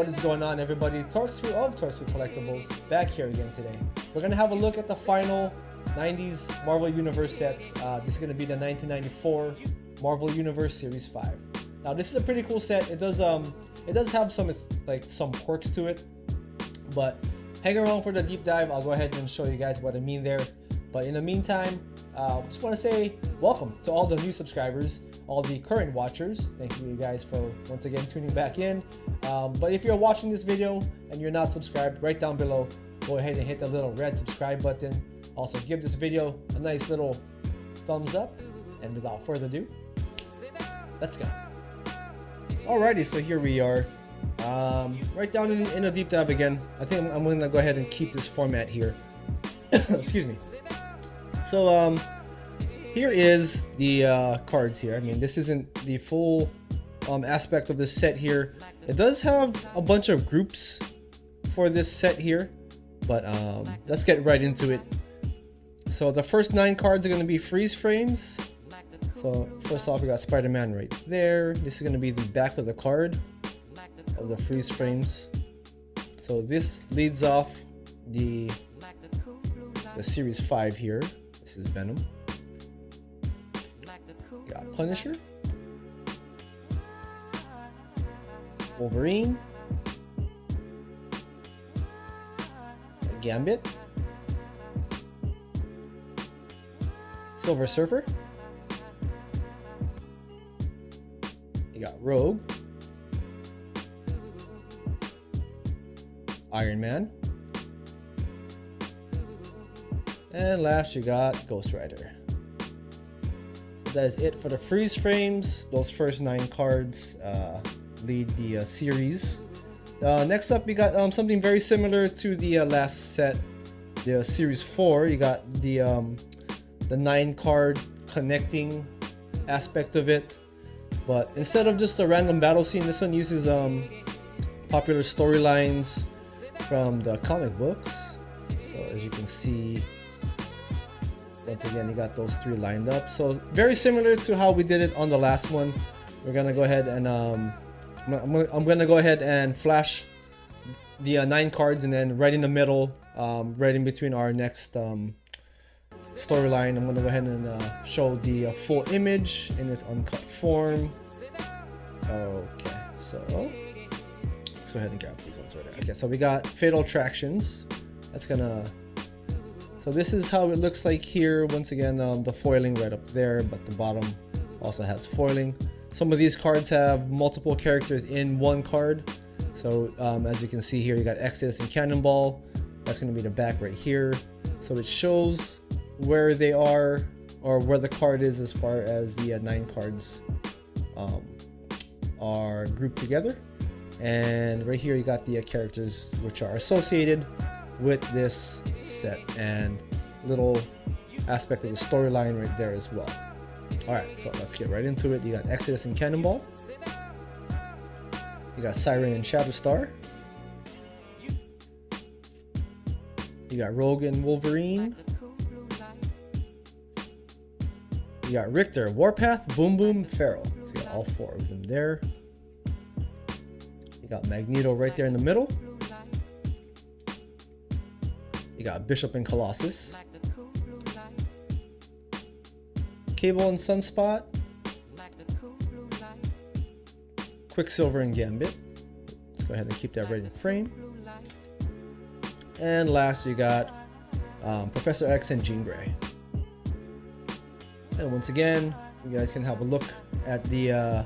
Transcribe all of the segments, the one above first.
What is going on, everybody? Torkskrew of Torkskrew Collectables back here again today. We're going to have a look at the final 90s Marvel Universe sets. This is going to be the 1994 Marvel Universe Series 5. Now this is a pretty cool set. It does have some quirks to it, but hang around for the deep dive. I'll go ahead and show you guys what I mean there. But in the meantime, just want to say welcome to all the new subscribers, all the current watchers. Thank you guys for once again tuning back in. But if you're watching this video and you're not subscribed, right down below, go ahead and hit the little red subscribe button. Also give this video a nice little thumbs up. And without further ado, let's go. Alrighty, so here we are. Right down in a deep dive again. I think I'm gonna go ahead and keep this format here. Excuse me. So here is the cards here. I mean, this isn't the full aspect of this set here. It does have a bunch of groups for this set here, but let's get right into it. So the first 9 cards are going to be freeze frames. So first off, we got Spider-Man right there. This is going to be the back of the card of the freeze frames. So this leads off the Series 5 here. This is Venom. We got Punisher, Wolverine, Gambit, Silver Surfer, you got Rogue, Iron Man, and last you got Ghost Rider. So that is it for the freeze frames. Those first 9 cards lead the series. Next up, we got something very similar to the last set, the Series 4. You got the 9 card connecting aspect of it, but instead of just a random battle scene, this one uses popular storylines from the comic books. So as you can see, once again, you got those 3 lined up. So very similar to how we did it on the last one. We're gonna go ahead and I'm gonna go ahead and flash the 9 cards, and then right in the middle, right in between our next storyline, I'm gonna go ahead and show the full image in its uncut form. Okay, so let's go ahead and grab these ones right there. Okay, so we got Fatal Attractions. That's gonna. So this is how it looks like here. Once again, the foiling right up there, but the bottom also has foiling. Some of these cards have multiple characters in one card. So as you can see here, you got Exodus and Cannonball. That's going to be the back right here. So it shows where they are, or where the card is as far as the 9 cards are grouped together. And right here you got the characters which are associated with this set, and little aspect of the storyline right there as well. Alright, so let's get right into it. You got Exodus and Cannonball. You got Siren and Shatterstar. You got Rogue and Wolverine. You got Richter, Warpath, Boom Boom, Feral. So you got all 4 of them there. You got Magneto right there in the middle. You got Bishop and Colossus, Cable and Sunspot, Quicksilver and Gambit. Let's go ahead and keep that right in frame. And last you got Professor X and Jean Grey. And once again, you guys can have a look at the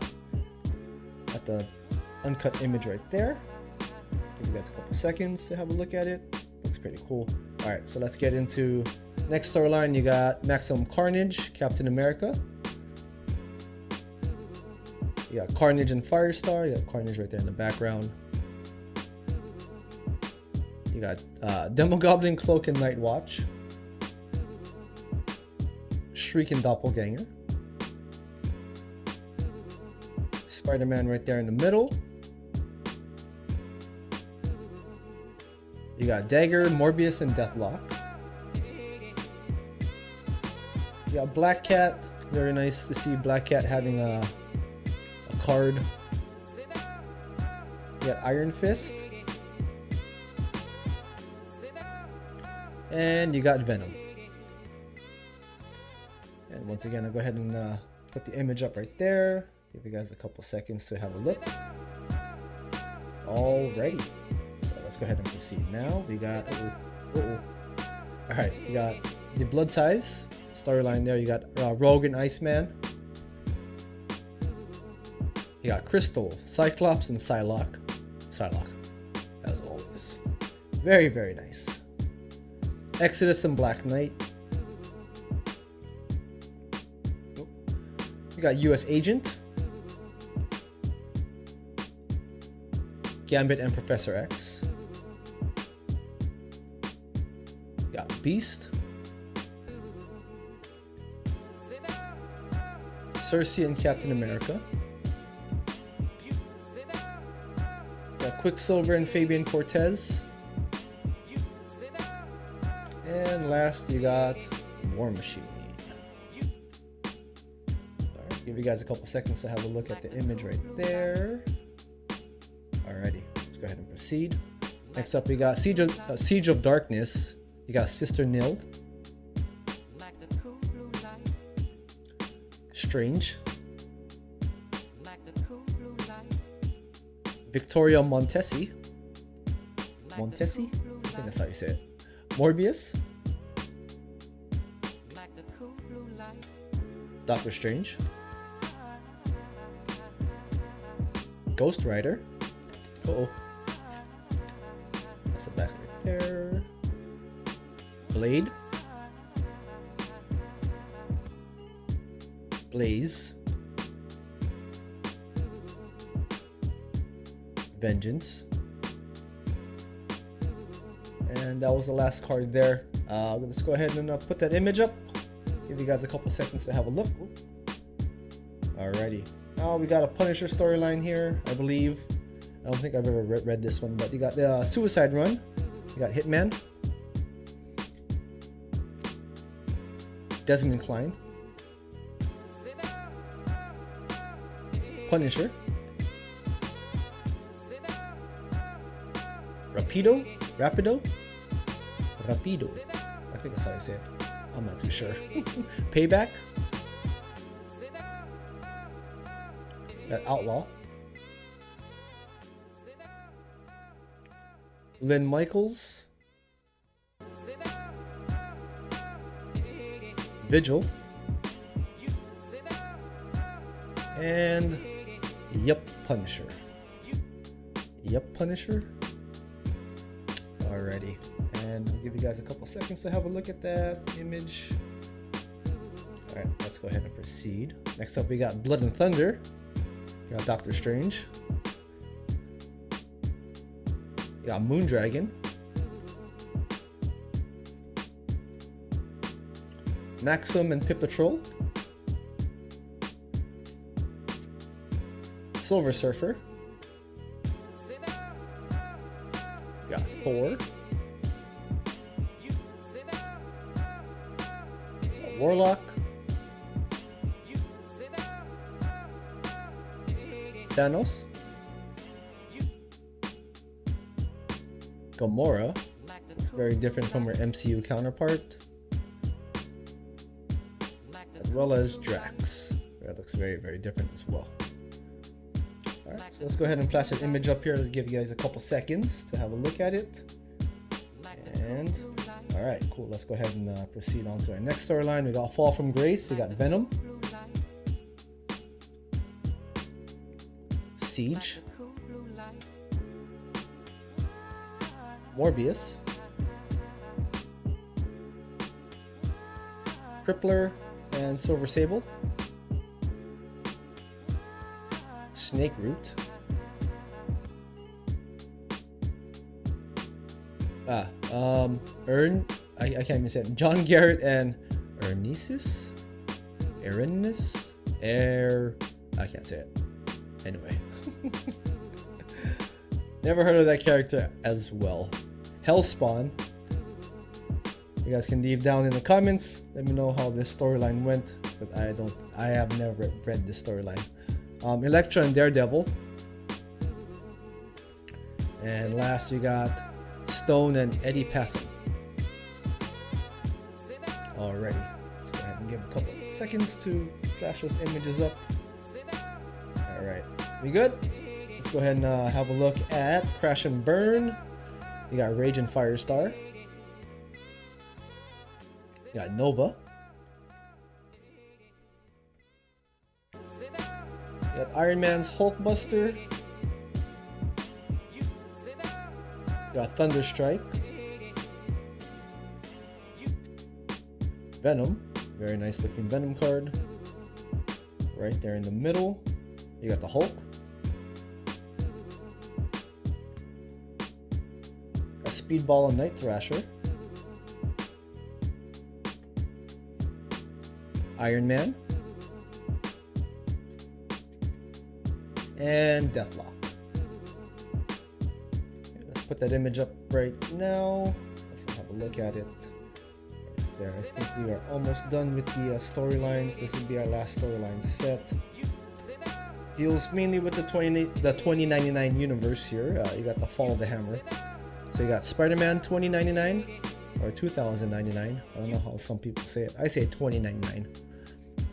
uncut image right there. Give you guys a couple seconds to have a look at it. Looks pretty cool. Alright, so let's get into next storyline. You got Maximum Carnage, Captain America. You got Carnage and Firestar. You got Carnage right there in the background. You got Demogoblin, Cloak, and Nightwatch. Shriek and Doppelganger. Spider-Man right there in the middle. You got Dagger, Morbius, and Deathlock. You got Black Cat. Very nice to see Black Cat having a card You got Iron Fist. And you got Venom. And once again, I'll go ahead and put the image up right there. Give you guys a couple seconds to have a look. Alrighty. So let's go ahead and proceed. Now we got... Alright, you got the Blood Ties storyline there. You got Rogue and Iceman. You got Crystal, Cyclops, and Psylocke. Psylocke, as always. Very, very nice. Exodus and Black Knight. You got US Agent. Gambit and Professor X. You got Beast. Cersei and Captain America. Quicksilver and Fabian Cortez. And last you got War Machine. Alright, give you guys a couple seconds to have a look at the image right there. Alrighty, let's go ahead and proceed. Next up we got Siege of Darkness. You got Sister Nil. Strange. Victoria Montesi. Montesi? I think that's how you say it. Morbius. Doctor Strange. Ghost Rider. Uh-oh. That's the back right there. Blade. Blaze. Vengeance. And that was the last card there. Let's go ahead and put that image up. Give you guys a couple seconds to have a look. Alrighty. Now we got a Punisher storyline here, I believe. I don't think I've ever read this one, but you got the Suicide Run. You got Hitman. Desmond Klein. Punisher. Rapido. I think that's how you say it. I'm not too sure. Payback. Got Outlaw. Lynn Michaels. Vigil. And Punisher. Punisher. Alrighty, and I'll give you guys a couple seconds to have a look at that image. Alright, let's go ahead and proceed. Next up we got Blood and Thunder. We got Doctor Strange. We got Moondragon. Maxim and Pip Patrol. Silver Surfer. We got Thor. Warlock. Thanos. Gamora. It's very different from her MCU counterpart. As well as Drax. That looks very, very different as well. Alright, so let's go ahead and flash an image up here to give you guys a couple seconds to have a look at it. And alright, cool. Let's go ahead and proceed on to our next storyline. We got Fall from Grace. We got Venom. Siege. Morbius. Crippler and Silver Sable. Snake Root. I can't even say it. John Garrett and Ernesis? I can't say it. Anyway. Never heard of that character as well. Hellspawn. You guys can leave down in the comments. Let me know how this storyline went, because I have never read this storyline. Elektra and Daredevil. And last you got Stone and Eddie Passon. Alrighty, let's go ahead and give a couple seconds to flash those images up. Alright, we good? Let's go ahead and have a look at Crash and Burn. You got Rage and Firestar. You got Nova. You got Iron Man's Hulkbuster. You got Thunderstrike. Venom, very nice looking Venom card. Right there in the middle. You got the Hulk. Got Speedball and Night Thrasher. Iron Man. And Deathlock. Okay, let's put that image up right now. Let's have a look at it. There, I think we are almost done with the storylines. This will be our last storyline set. Deals mainly with the 2099 universe here. You got the Fall of the Hammer. So you got Spider-Man 2099 or 2099. I don't know how some people say it. I say 2099.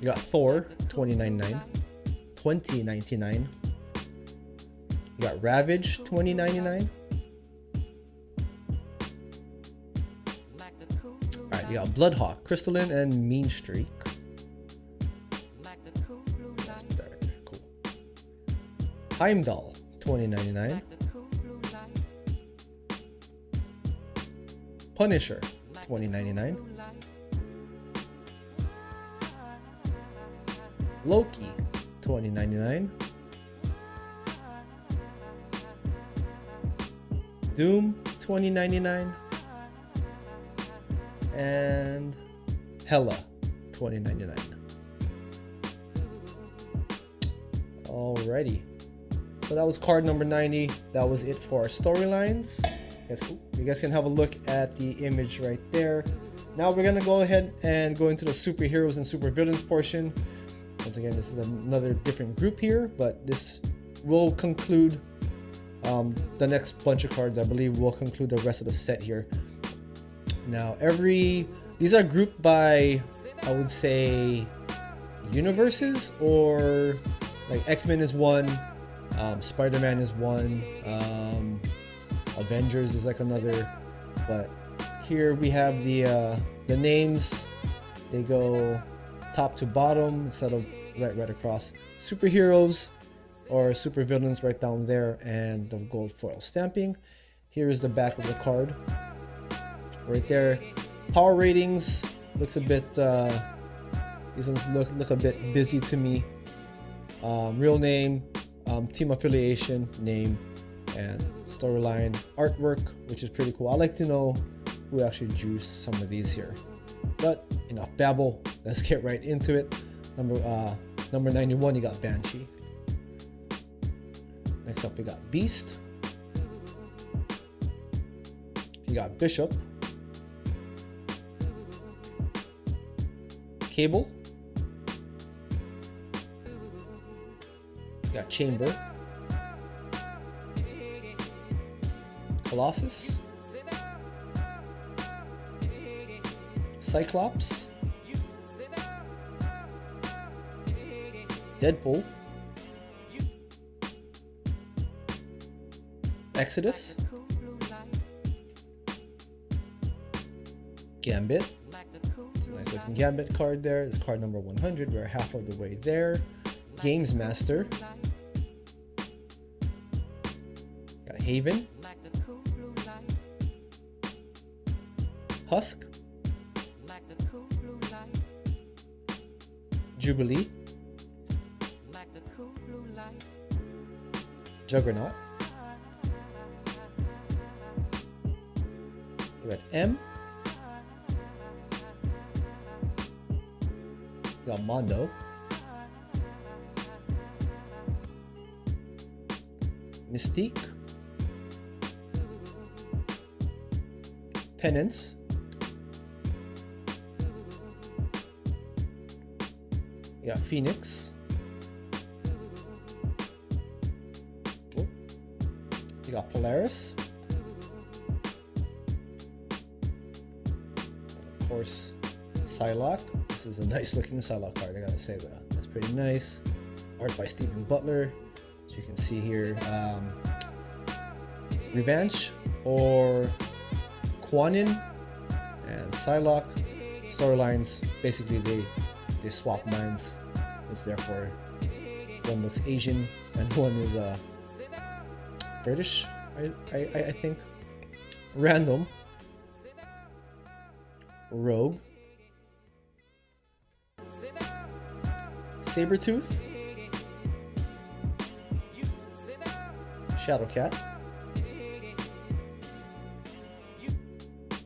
You got Thor 2099, 2099. You got Ravage 2099. Alright, you got Bloodhawk, Crystalline, and Mean Streak. Let's put that right there. Cool. Heimdall 2099. Punisher 2099. Loki 2099. Doom 2099. And Hela 2099. Alrighty, so that was card number 90. That was it for our storylines. You guys can have a look at the image right there. Now we're gonna go ahead and go into the superheroes and supervillains portion. Once again, this is another different group here, but this will conclude the next bunch of cards. I believe will conclude the rest of the set here. Now these are grouped by, I would say, universes, or like X-Men is one, Spider-Man is one, Avengers is like another, but here we have the names. They go top to bottom instead of right across. Superheroes or supervillains right down there, and the gold foil stamping. Here is the back of the card. Right there, power ratings looks a bit. These ones look a bit busy to me. Real name, team affiliation, name, and storyline artwork, which is pretty cool. I like to know who actually drew some of these here. But enough babble. Let's get right into it. Number 91, you got Banshee. Next up, we got Beast. You got Bishop. Cable. You got Chamber. Colossus. Cyclops. Deadpool. Exodus. Gambit. It's a nice looking Gambit card there. It's card number 100. We're half of the way there. Games Master. Got Haven. Husk. Jubilee. Juggernaut. You got M. You got Mondo. Mystique. Penance. You got Phoenix. You You got Polaris. And of course, Psylocke. This is a nice looking Psylocke card, I gotta say that. That's pretty nice. Art by Stephen Butler. As you can see here, Revenge or Quanin and Psylocke. Storylines, basically they swap minds. It's therefore one looks Asian and one is British, I think. Random. Rogue. Sabretooth. Shadowcat.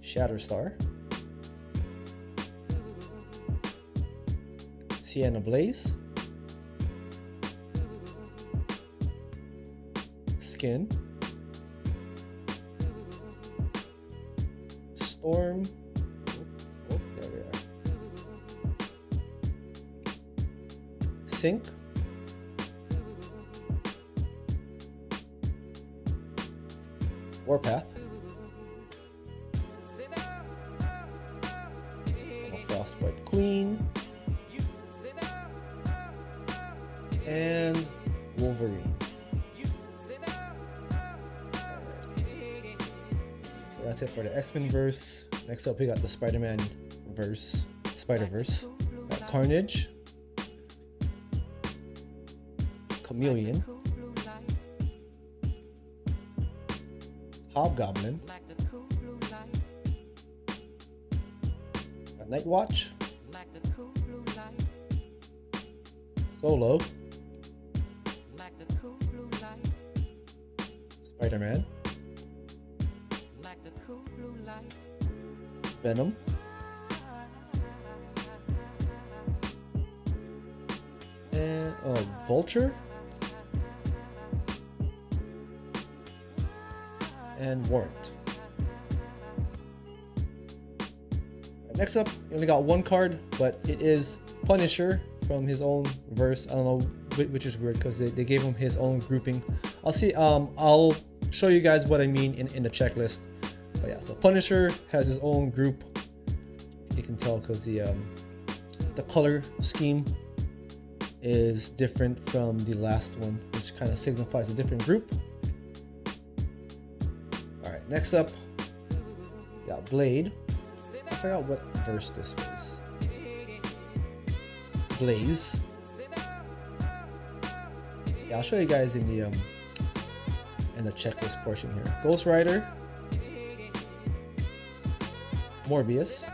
Shatterstar. Sienna Blaze. Skin. Storm. Oh, there we are. Sync. Warpath. Frostbite Queen. And Wolverine. So that's it for the X-Men verse. Next up we got the Spider-Man verse, Spider-Verse. Got Carnage, Chameleon, Hobgoblin, got Nightwatch, Solo, Spider-Man, Venom, and Vulture, and Warrant. Next up, you only got one card, but it is Punisher from his own verse. I don't know, which is weird because they gave him his own grouping. I'll show you guys what I mean in the checklist. But yeah, so Punisher has his own group. You can tell because the color scheme is different from the last one, which kind of signifies a different group. All right, next up, we got Blade. I forgot what verse this was. Blaze. Yeah, I'll show you guys in the checklist portion here. Ghost Rider, Morbius,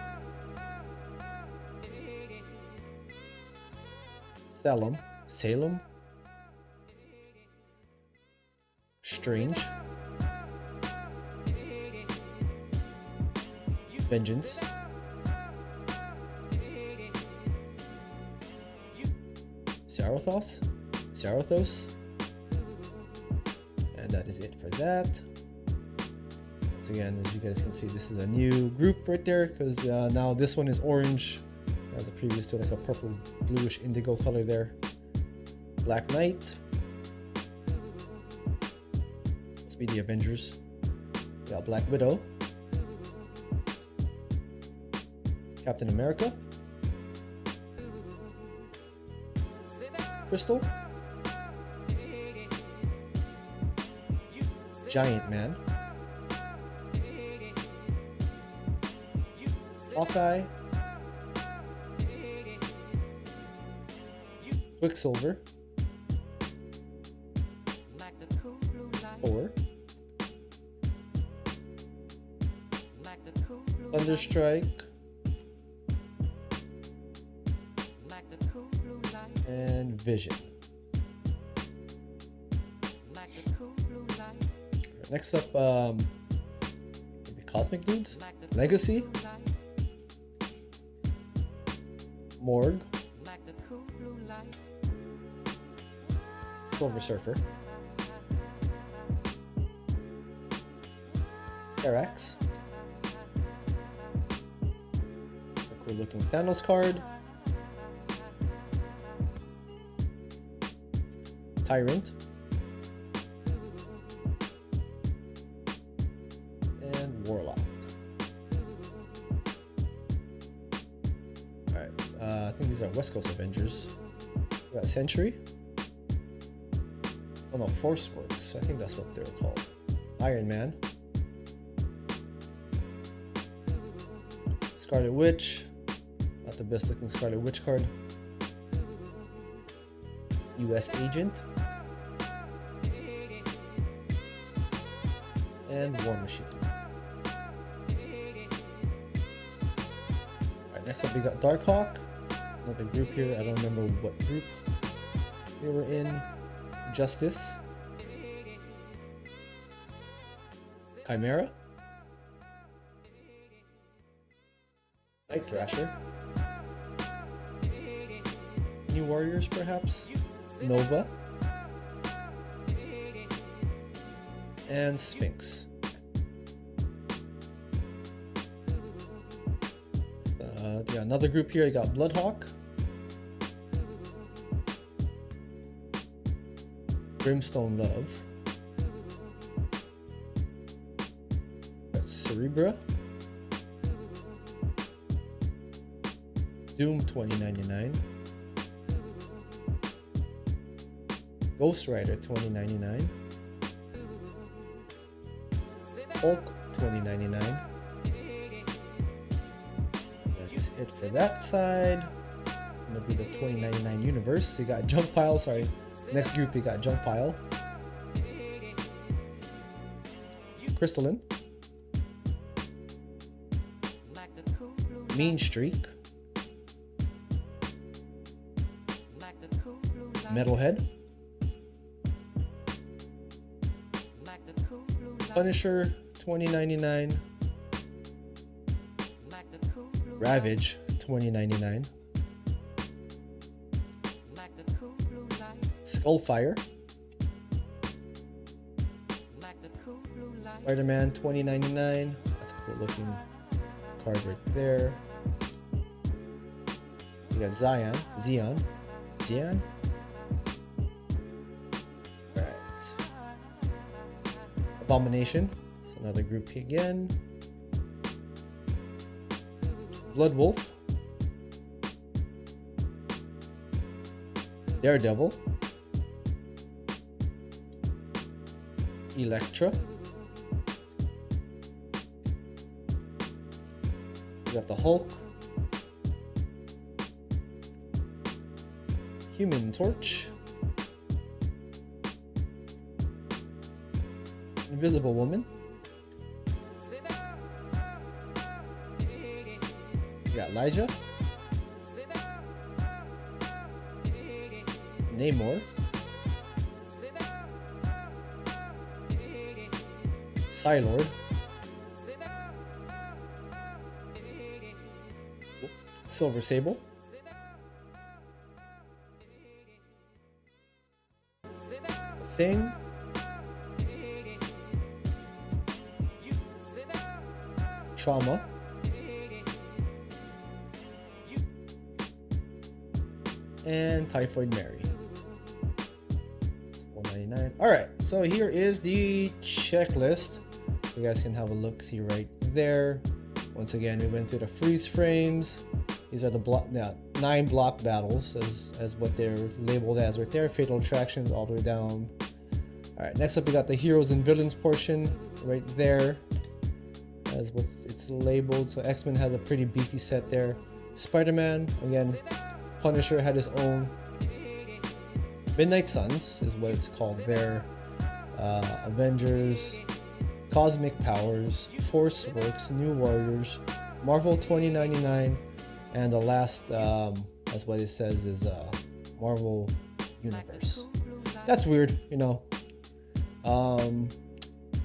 Salem, Strange, Vengeance, Zarathos, and that is it for that. Once again, as you guys can see, this is a new group right there because now this one is orange as opposed to like a purple bluish indigo color there. Black Knight, must be the Avengers. We got Black Widow, Captain America, Crystal, Giant Man, Hawkeye, Quicksilver, Thor, Thunderstrike, and Vision. Next up, maybe Cosmic Dudes, Legacy, Morgue, Silver Surfer, Arax, it's a cool looking Thanos card, Tyrant, Warlock. Alright, I think these are West Coast Avengers. We got Sentry. Oh no, Force Works. I think that's what they're called. Iron Man. Scarlet Witch. Not the best looking Scarlet Witch card. US Agent. And War Machine. Alright, next up we got Darkhawk. Another group here. I don't remember what group they were in. Justice. Chimera. Night Thrasher. New Warriors, perhaps. Nova. And Sphinx. Yeah, another group here. You got Bloodhawk. Brimstone Love. That's Cerebra. Doom 2099. Ghost Rider 2099. Hulk 2099. That is it for that side. Gonna be the 2099 universe. So you got Junk Pile, sorry. Next group, you got Junk Pile. Crystalline. Mean Streak. Metalhead. Punisher 2099. Ravage 2099. Skullfire. Spider-Man 2099. That's a cool looking card right there. We got Xeon. Alright. Abomination. It's another group again. Blood Wolf. Daredevil. Elektra. We got the Hulk. Human Torch. Invisible Woman. We got Elijah. Namor. Psylord. Silver Sable. Thing. Trauma. And Typhoid Mary. 199. Alright, so here is the checklist. You guys can have a look, see right there. Once again, we went through the freeze frames. These are the 9 block battles, as what they're labeled as right there. Fatal Attractions all the way down. Alright, next up we got the heroes and villains portion right there, as it's labeled. So X-Men has a pretty beefy set there. Spider-Man, again, Punisher had his own. Midnight Suns is what it's called there. Avengers, Cosmic Powers, Force Works, New Warriors, Marvel 2099, and the last, as what it says, is Marvel Universe. That's weird, you know.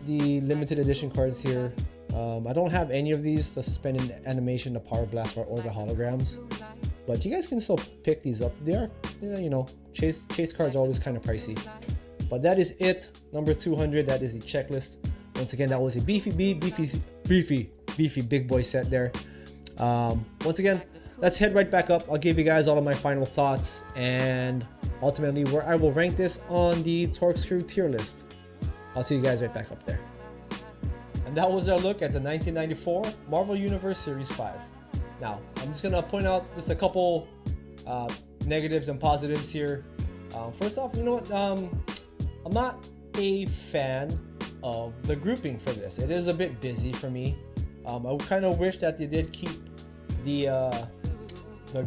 The limited edition cards here. I don't have any of these, the suspended animation, the Power Blast, or the holograms. But you guys can still pick these up. They are, you know, chase cards are always kind of pricey. But that is it. Number 200. That is the checklist. Once again, that was a beefy big boy set there. Once again, let's head right back up. I'll give you guys all of my final thoughts and ultimately where I will rank this on the Torkskrew tier list. I'll see you guys right back up there. And that was our look at the 1994 Marvel Universe Series 5. Now, I'm just gonna point out just a couple negatives and positives here. First off, you know what? I'm not a fan of the grouping for this. It is a bit busy for me. I kind of wish that they did keep the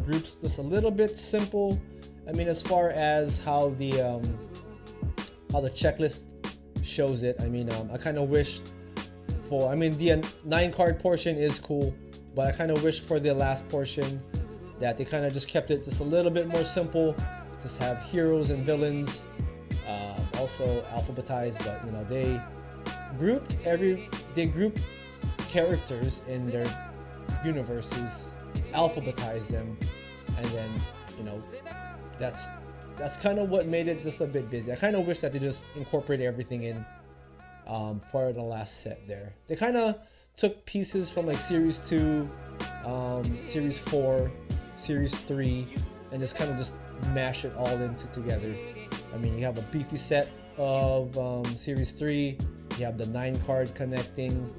groups just a little bit simple. I mean, as far as how the checklist shows it, I mean, I kind of wish for, I mean, the 9-card portion is cool, but I kind of wish for the last portion that they kind of just kept it just a little bit more simple. Just have heroes and villains, also alphabetized, but you know, they grouped characters in their universes, alphabetized them, and then, you know, that's kind of what made it just a bit busy. I kind of wish that they just incorporated everything in for the last set there. They kind of took pieces from like Series 2, Series 4, Series 3, and just kind of just mash it all into together. I mean, you have a beefy set of Series 3, you have the 9-card connecting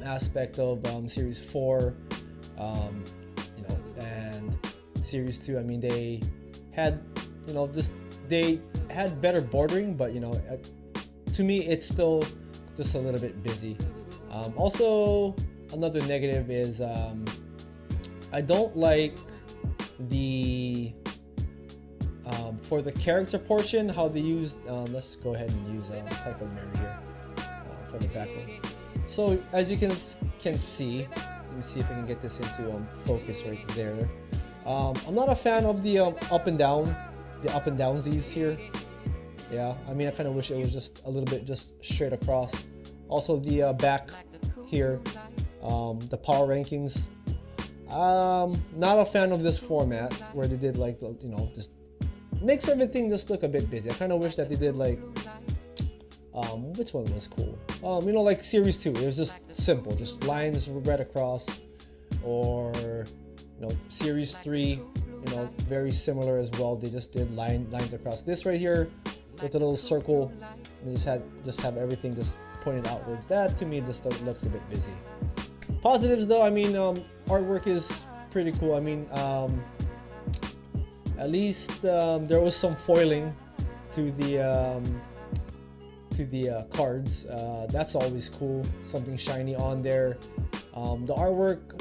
aspect of Series 4, you know, and Series 2. I mean, they had, you know, just they had better bordering, but you know, to me, it's still just a little bit busy. Also, another negative is I don't like the for the character portion how they used. Let's go ahead and use Typhoid Mary here for the background. So as you can see, let me see if I can get this into focus right there. I'm not a fan of the up and downsies here. Yeah, I mean, I kind of wish it was just a little bit just straight across. Also the back here, the power rankings. Not a fan of this format where they did like, you know, just makes everything just look a bit busy. I kind of wish that they did like, which one was cool? You know, like Series 2, it was just simple, just lines right across. Or, you know, Series 3, you know, very similar as well. They just did lines across. This right here with a little circle, and just have everything just pointed outwards. That to me just looks a bit busy. Positives though, I mean, artwork is pretty cool. I mean, at least there was some foiling to the cards. That's always cool. Something shiny on there. The artwork,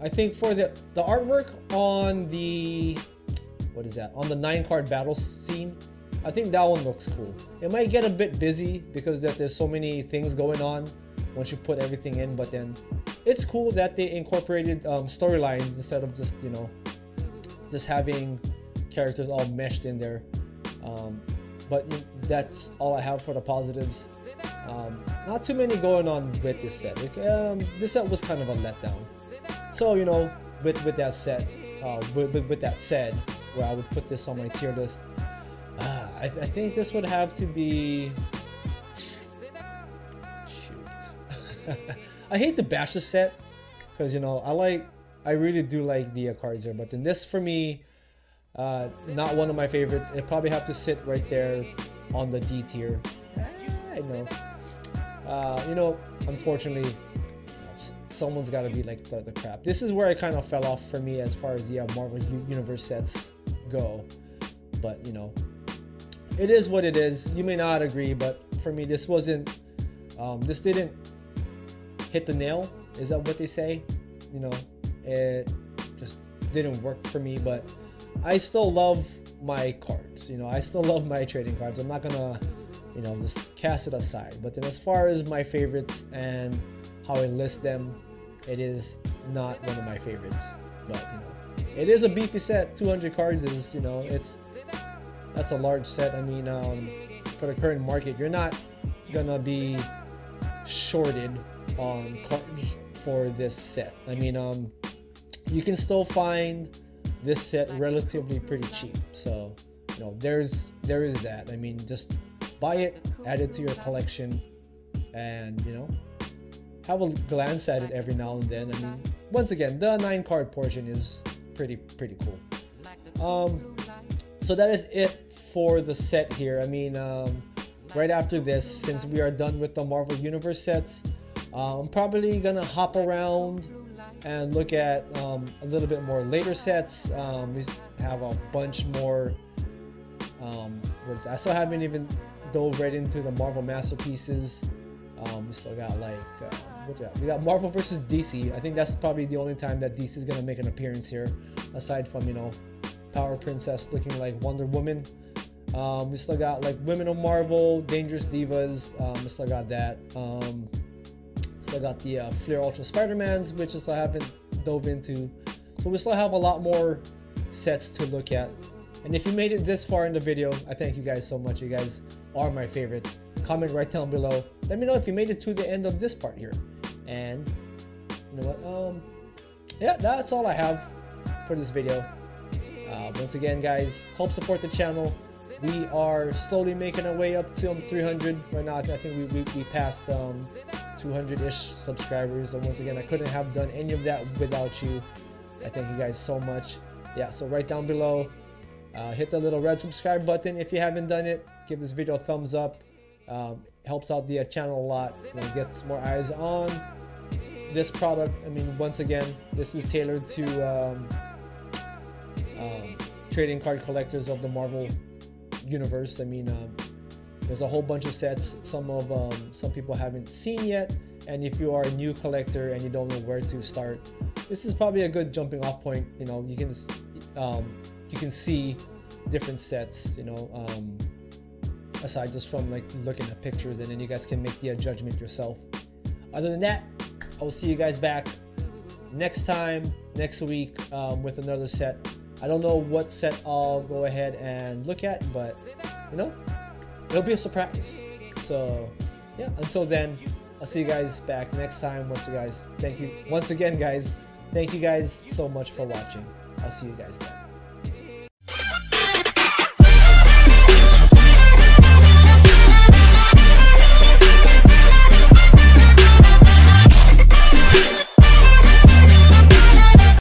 I think for the artwork on the, what is that? On the 9-card battle scene, I think that one looks cool. It might get a bit busy because there's so many things going on once you put everything in, but then it's cool that they incorporated storylines instead of just, you know, just having characters all meshed in there. But that's all I have for the positives. Not too many going on with this set. This set was kind of a letdown. So, you know, with that set, with that said, where I would put this on my tier list, I think this would have to be. Shoot, I hate to bash the set because, you know, I really do like the cards here, but then this for me, not one of my favorites. It probably have to sit right there on the D tier. I know. You know, unfortunately, someone's got to be like the crap. This is where I kind of fell off for me as far as the Marvel Universe sets go. But, you know, it is what it is. You may not agree, but for me, this wasn't, this didn't hit the nail. Is that what they say? You know, it just didn't work for me, but I still love my cards. You know, I still love my trading cards. I'm not gonna, you know, just cast it aside. But then as far as my favorites and how I list them, it is not one of my favorites. But, you know, it is a beefy set. 200 cards is, you know, that's a large set. I mean, for the current market, you're not gonna be shorted on cards for this set. I mean, you can still find this set relatively pretty cheap. So, you know, there is that. I mean, just buy it, add it to your collection, and, you know, have a glance at it every now and then. I mean, once again, the 9-card portion is pretty cool. So that is it for the set here. I mean, right after this, since we are done with the Marvel Universe sets, I'm probably gonna hop around and look at a little bit more later sets. We have a bunch more. I still haven't even dove right into the Marvel Masterpieces. We still got like we got Marvel versus DC. I think that's probably the only time that DC is gonna make an appearance here, aside from, you know, Power Princess looking like Wonder Woman. We still got like Women of Marvel, Dangerous Divas. We still got that. Still got the Fleer Ultra Spider-Mans, which I still haven't dove into. So we still have a lot more sets to look at. And if you made it this far in the video, I thank you guys so much. You guys are my favorites. Comment right down below. Let me know if you made it to the end of this part here. And you know what? Yeah, that's all I have for this video. Once again, guys, help support the channel. We are slowly making our way up to 300 right now. I think we passed 200-ish subscribers. And once again, I couldn't have done any of that without you. I thank you guys so much. Yeah, so right down below, hit the little red subscribe button if you haven't done it. Give this video a thumbs up. Helps out the channel a lot. You know, gets more eyes on this product. I mean, once again, this is tailored to trading card collectors of the Marvel Universe. I mean, there's a whole bunch of sets some people haven't seen yet, and if you are a new collector and you don't know where to start, this is probably a good jumping off point. You know, you can see different sets, you know, aside just from like looking at pictures, and then you guys can make the judgment yourself. Other than that, I will see you guys back next week with another set. I don't know what set I'll go ahead and look at, but you know, it'll be a surprise. So yeah, until then, I'll see you guys back next time. Once again, guys, thank you so much for watching. I'll see you guys then.